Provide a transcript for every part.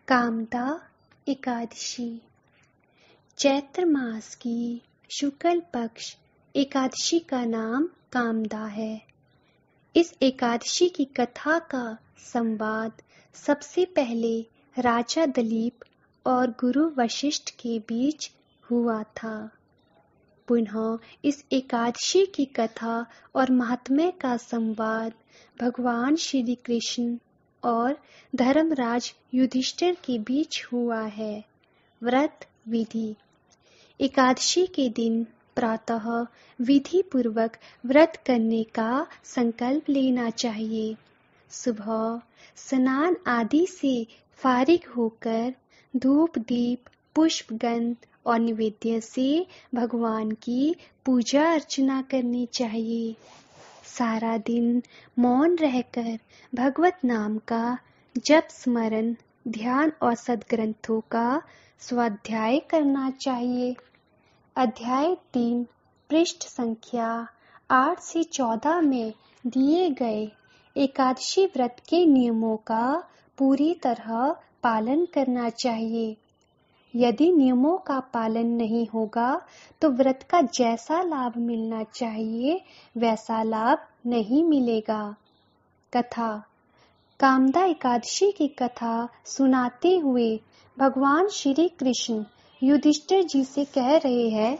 कामदा एकादशी। चैत्र मास की शुक्ल पक्ष एकादशी का नाम कामदा है। इस एकादशी की कथा का संवाद सबसे पहले राजा दिलीप और गुरु वशिष्ठ के बीच हुआ था। पुनः इस एकादशी की कथा और महात्म्य का संवाद भगवान श्री कृष्ण और धर्मराज युधिष्ठिर के बीच हुआ है। व्रत विधि। एकादशी के दिन प्रातः विधि पूर्वक व्रत करने का संकल्प लेना चाहिए। सुबह स्नान आदि से फारिग होकर धूप दीप पुष्प गंध और निवेद्य से भगवान की पूजा अर्चना करनी चाहिए। सारा दिन मौन रहकर भगवत नाम का जप स्मरण ध्यान और सद्ग्रंथों का स्वाध्याय करना चाहिए। अध्याय 3 पृष्ठ संख्या 8 से 14 में दिए गए एकादशी व्रत के नियमों का पूरी तरह पालन करना चाहिए। यदि नियमों का पालन नहीं होगा तो व्रत का जैसा लाभ मिलना चाहिए वैसा लाभ नहीं मिलेगा। कथा। कामदा एकादशी की कथा सुनाते हुए भगवान श्री कृष्ण युधिष्ठिर जी से कह रहे हैं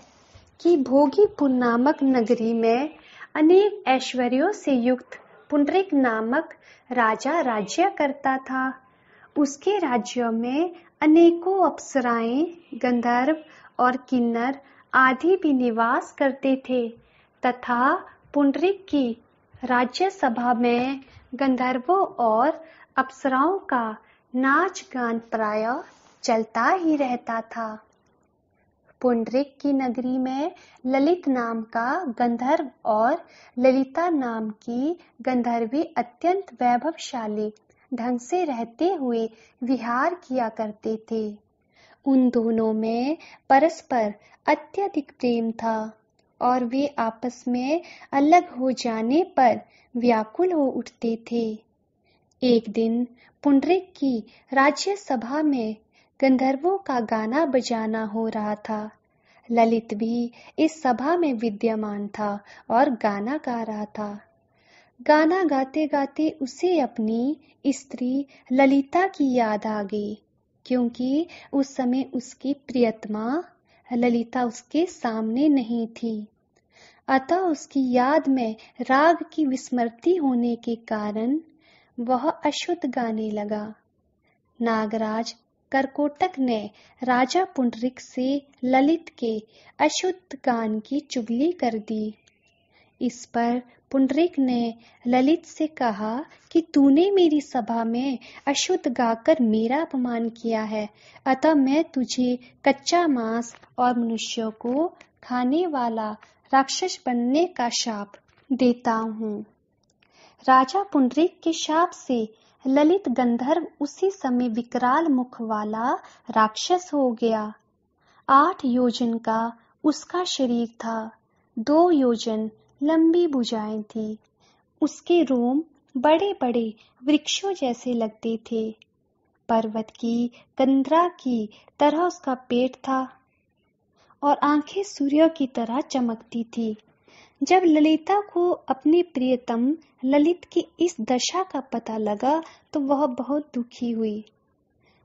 कि भोगीपुर नामक नगरी में अनेक ऐश्वर्यों से युक्त पुंडरीक नामक राजा राज्य करता था। उसके राज्यों में अनेकों अप्सराएं गंधर्व और किन्नर आदि भी निवास करते थे तथा पुंडरीक की राज्य सभा में गंधर्वों और अप्सराओं का नाच गान प्रायः चलता ही रहता था। पुंडरीक की नगरी में ललित नाम का गंधर्व और ललिता नाम की गंधर्वी अत्यंत वैभवशाली ढंग से रहते हुए विहार किया करते थे। उन दोनों में परस्पर अत्यधिक प्रेम था और वे आपस में अलग हो जाने पर व्याकुल हो उठते थे। एक दिन पुंडरीक की राज्य सभा में गंधर्वों का गाना बजाना हो रहा था। ललित भी इस सभा में विद्यमान था और गाना गा रहा था। गाना गाते गाते उसे अपनी स्त्री ललिता की याद आ गई, क्योंकि उस समय उसकी प्रियतमा ललिता उसके सामने नहीं थी। अतः उसकी याद में राग की विस्मृति होने के कारण वह अशुद्ध गाने लगा। नागराज करकोटक ने राजा पुंडरीक से ललित के अशुद्ध गान की चुगली कर दी। इस पर पुंडरीक ने ललित से कहा कि तूने मेरी सभा में अशुद्ध गाकर मेरा अपमान किया है, अतः मैं तुझे कच्चा मांस और मनुष्यों को खाने वाला राक्षस बनने का शाप देता हूँ। राजा पुंडरीक के शाप से ललित गंधर्व उसी समय विकराल मुख वाला राक्षस हो गया। 8 योजन का उसका शरीर था, 2 योजन लंबी भुजाएं थी। उसके रोम बड़े बड़े वृक्षों जैसे लगते थे। पर्वत की कंदरा की तरह उसका पेट था और आंखें सूर्य की तरह चमकती थी। जब ललिता को अपने प्रियतम ललित की इस दशा का पता लगा तो वह बहुत दुखी हुई।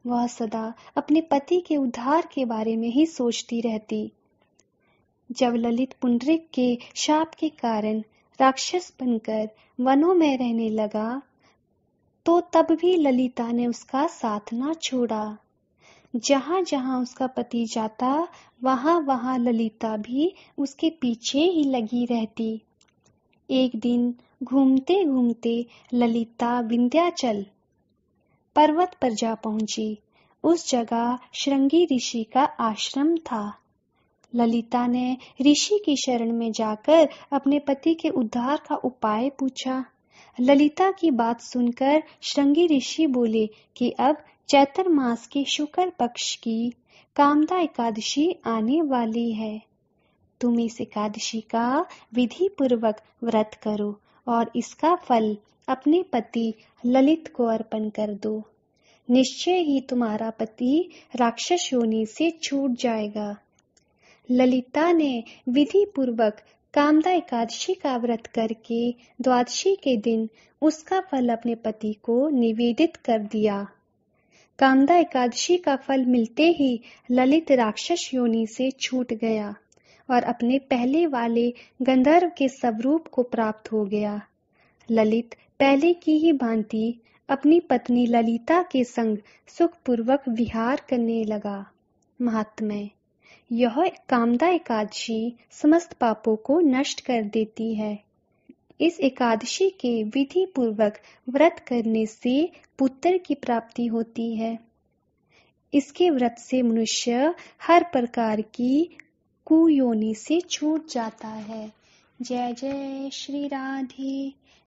वह सदा अपने पति के उद्धार के बारे में ही सोचती रहती। जब ललित पुंडरीक के शाप के कारण राक्षस बनकर वनों में रहने लगा तो तब भी ललिता ने उसका साथ न छोड़ा। जहां जहां उसका पति जाता वहां वहां ललिता भी उसके पीछे ही लगी रहती। एक दिन घूमते घूमते ललिता विंध्याचल पर्वत पर जा पहुंची। उस जगह श्रृंगी ऋषि का आश्रम था। ललिता ने ऋषि की शरण में जाकर अपने पति के उद्धार का उपाय पूछा। ललिता की बात सुनकर श्रृंगी ऋषि बोले कि अब चैत्र मास के शुक्ल पक्ष की कामदा एकादशी आने वाली है। तुम इस एकादशी का विधि पूर्वक व्रत करो और इसका फल अपने पति ललित को अर्पण कर दो। निश्चय ही तुम्हारा पति राक्षस योनि से छूट जाएगा। ललिता ने विधि पूर्वक कामदा एकादशी का व्रत करके द्वादशी के दिन उसका फल अपने पति को निवेदित कर दिया। कामदा एकादशी का फल मिलते ही ललित राक्षस योनि से छूट गया और अपने पहले वाले गंधर्व के स्वरूप को प्राप्त हो गया। ललित पहले की ही भांति अपनी पत्नी ललिता के संग सुखपूर्वक विहार करने लगा। महात्म्य: यह कामदा एकादशी समस्त पापों को नष्ट कर देती है। इस एकादशी के विधि पूर्वक व्रत करने से पुत्र की प्राप्ति होती है। इसके व्रत से मनुष्य हर प्रकार की कुयोनि से छूट जाता है। जय जय श्री राधे।